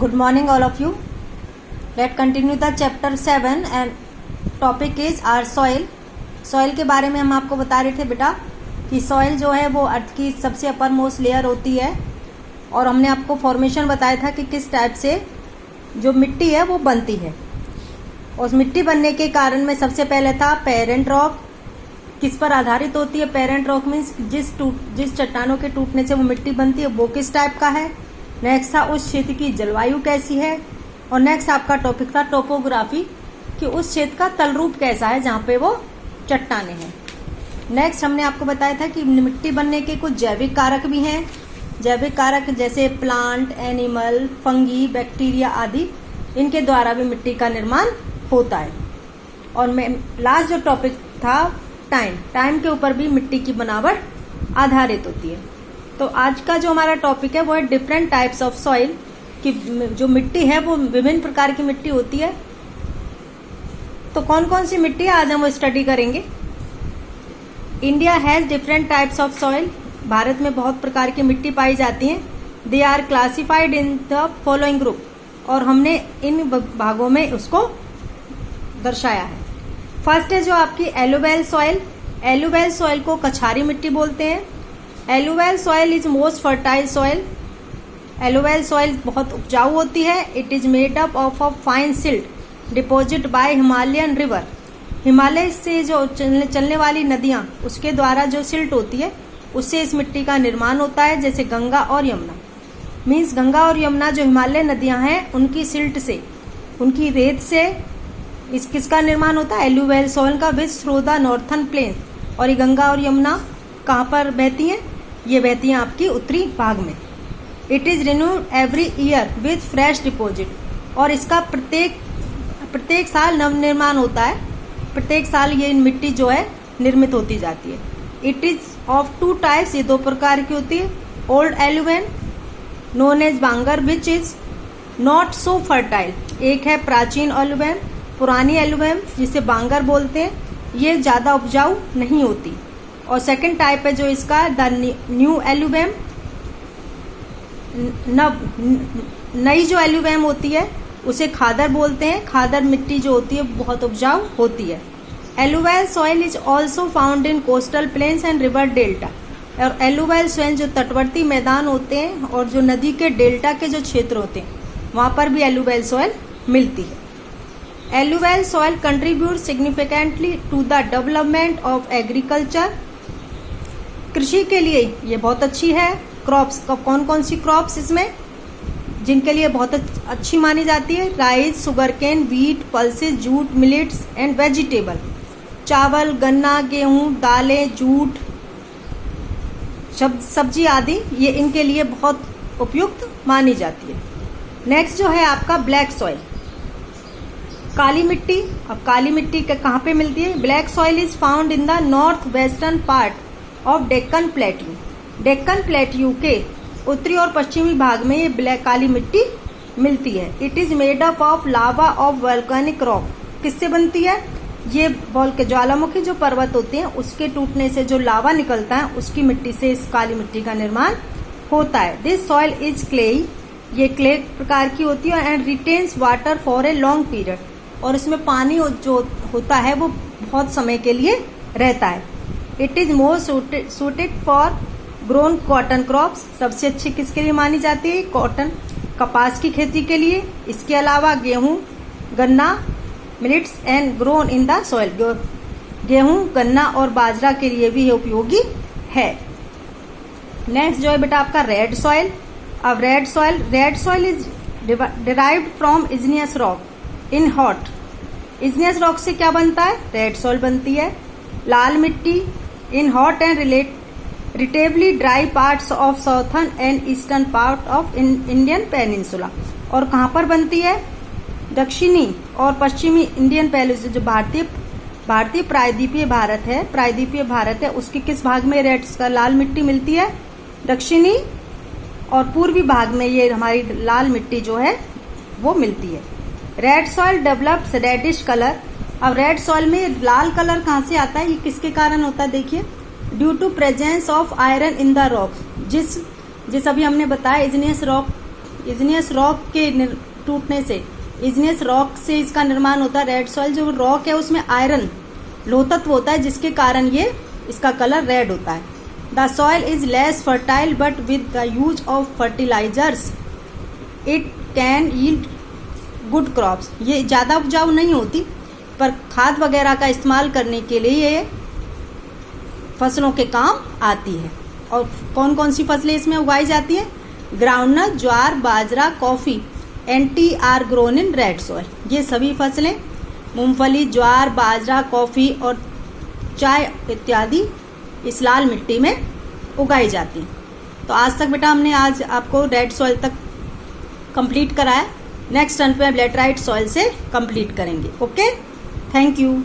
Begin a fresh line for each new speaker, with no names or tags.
Good morning all of you. Let's continue the chapter 7 and topic is our soil. Soil के बारे में हम आपको बता रहे थे बेटा कि soil जो है वो अर्थ की सबसे अपर मोस्ट लेयर होती है और हमने आपको फॉर्मेशन बताया था कि किस टाइप से जो मिट्टी है वो बनती है। उस मिट्टी बनने के कारण में सबसे पहले था पेरेंट रॉक। किस पर आधारित होती है? पेरेंट रॉक मीन्स जिस चट्टानों के टूटने से वो मिट्टी बनती है वो किस टाइप का है। नेक्स्ट था उस क्षेत्र की जलवायु कैसी है और नेक्स्ट आपका टॉपिक था टोपोग्राफी कि उस क्षेत्र का तल रूप कैसा है जहाँ पे वो चट्टाने हैं। नेक्स्ट हमने आपको बताया था कि मिट्टी बनने के कुछ जैविक कारक भी हैं। जैविक कारक जैसे प्लांट, एनिमल, फंगी, बैक्टीरिया आदि, इनके द्वारा भी मिट्टी का निर्माण होता है। और लास्ट जो टॉपिक था टाइम के ऊपर भी मिट्टी की बनावट आधारित होती है। तो आज का जो हमारा टॉपिक है वो है डिफरेंट टाइप्स ऑफ सॉइल कि जो मिट्टी है वो विभिन्न प्रकार की मिट्टी होती है। तो कौन कौन सी मिट्टी है आज हम स्टडी करेंगे। India has different types of soil. Bharat में बहुत प्रकार की मिट्टी पाई जाती है। They are classified in the following group और हमने इन भागों में उसको दर्शाया है। फर्स्ट है जो आपकी एलुवेल सॉइल। एलुवेल सॉइल को कछारी मिट्टी बोलते हैं। Alluvial soil is most fertile soil. Alluvial soil बहुत उपजाऊ होती है। It is made up of a fine silt deposit by Himalayan river. Himalaya से जो चलने वाली नदियां उसके द्वारा जो सिल्ट होती है उससे इस मिट्टी का निर्माण होता है। जैसे गंगा और यमुना मीन्स गंगा और यमुना जो हिमालय नदियां हैं उनकी सिल्ट से, उनकी रेत से इस किसका निर्माण होता है? एलुवेल सॉइल का which through the northern plain. और ये गंगा और यमुना कहाँ पर बहती हैं? ये बहती हैं आपकी उत्तरी भाग में। It is renewed every year with fresh deposit और इसका प्रत्येक साल नवनिर्माण होता है। प्रत्येक साल ये मिट्टी जो है निर्मित होती जाती है। It is of two types, ये दो प्रकार की होती है। Old alluvium known as bangar which is not so fertile. एक है प्राचीन एलुवेन, पुरानी एलुवेन जिसे बांगर बोलते हैं, ये ज्यादा उपजाऊ नहीं होती। और सेकंड टाइप है जो इसका द न्यू एलुवेम। नई जो एलुवेम होती है उसे खादर बोलते हैं। खादर मिट्टी जो होती है बहुत उपजाऊ होती है। Alluvial soil is also found in coastal plains and river delta. और एलुवेल सॉइल जो तटवर्ती मैदान होते हैं और जो नदी के डेल्टा के जो क्षेत्र होते हैं वहां पर भी एलुवेल सॉइल मिलती है। Alluvial soil contribute significantly to the development of agriculture. कृषि के लिए ये बहुत अच्छी है। क्रॉप्स कौन कौन सी क्रॉप्स इसमें जिनके लिए बहुत अच्छी मानी जाती है? Rice, sugarcane, wheat, pulses, jute, millets and vegetable. चावल, गन्ना, गेहूं, दालें, जूट, सब्जी आदि ये इनके लिए बहुत उपयुक्त मानी जाती है। नेक्स्ट जो है आपका ब्लैक सॉइल, काली मिट्टी। अब काली मिट्टी कहाँ पे मिलती है? Black soil is found in the north western part of Deccan plateau. Deccan plateau के उत्तरी और पश्चिमी भाग में ये काली मिट्टी मिलती है। It is made up of lava of volcanic rock. किससे बनती है? ये ज्वालामुखी जो पर्वत होते हैं उसके टूटने से जो लावा निकलता है उसकी मिट्टी से इस काली मिट्टी का निर्माण होता है। This soil is clayey. ये क्ले प्रकार की होती है and retains water for a long period. और इसमें पानी जो होता है वो बहुत समय के लिए रहता है। It is more suited for grown cotton crops. सबसे अच्छी किसके लिए मानी जाती है? कॉटन, कपास की खेती के लिए। इसके अलावा गेहूं, गन्ना, millets and grown in the soil. गेहूं, गन्ना और बाजरा के लिए भी ये उपयोगी है। नेक्स्ट जो है बेटा आपका रेड सॉइल। अब red soil is derived from igneous rock in hot. Igneous rock से क्या बनता है? रेड सॉइल बनती है। लाल मिट्टी in hot and relatively dry parts of southern and eastern part of Indian peninsula. और कहाँ पर बनती है? दक्षिणी और पश्चिमी इंडियन पेनिनसुला जो भारतीय प्रायद्वीपीय भारत है उसके किस भाग में रेड लाल मिट्टी मिलती है? दक्षिणी और पूर्वी भाग में ये हमारी लाल मिट्टी जो है वो मिलती है। Red soil develops reddish colour. अब रेड सॉइल में लाल कलर कहाँ से आता है? ये किसके कारण होता है? देखिए, due to presence of iron in the rock. जिस अभी हमने बताया इग्नियस रॉक इग्नियस रॉक के टूटने से, इग्नियस रॉक से इसका निर्माण होता है। रेड सॉइल जो रॉक है उसमें आयरन लोहतत्व होता है, जिसके कारण ये इसका कलर रेड होता है। The soil is less fertile but with the use of fertilisers it can yield good crops. ये ज़्यादा उपजाऊ नहीं होती, पर खाद वगैरह का इस्तेमाल करने के लिए ये फसलों के काम आती है। और कौन कौन सी फसलें इसमें उगाई जाती हैं? Groundnut, jowar, bajra, coffee and tea are grown in red soil. ये सभी फसलें मूंगफली, ज्वार, बाजरा, कॉफ़ी और चाय इत्यादि इस लाल मिट्टी में उगाई जाती हैं। तो आज तक बेटा हमने आज आपको रेड सॉइल तक कंप्लीट कराया। नेक्स्ट टर्न पे हम लेटराइट सॉइल से कंप्लीट करेंगे। Okay, thank you.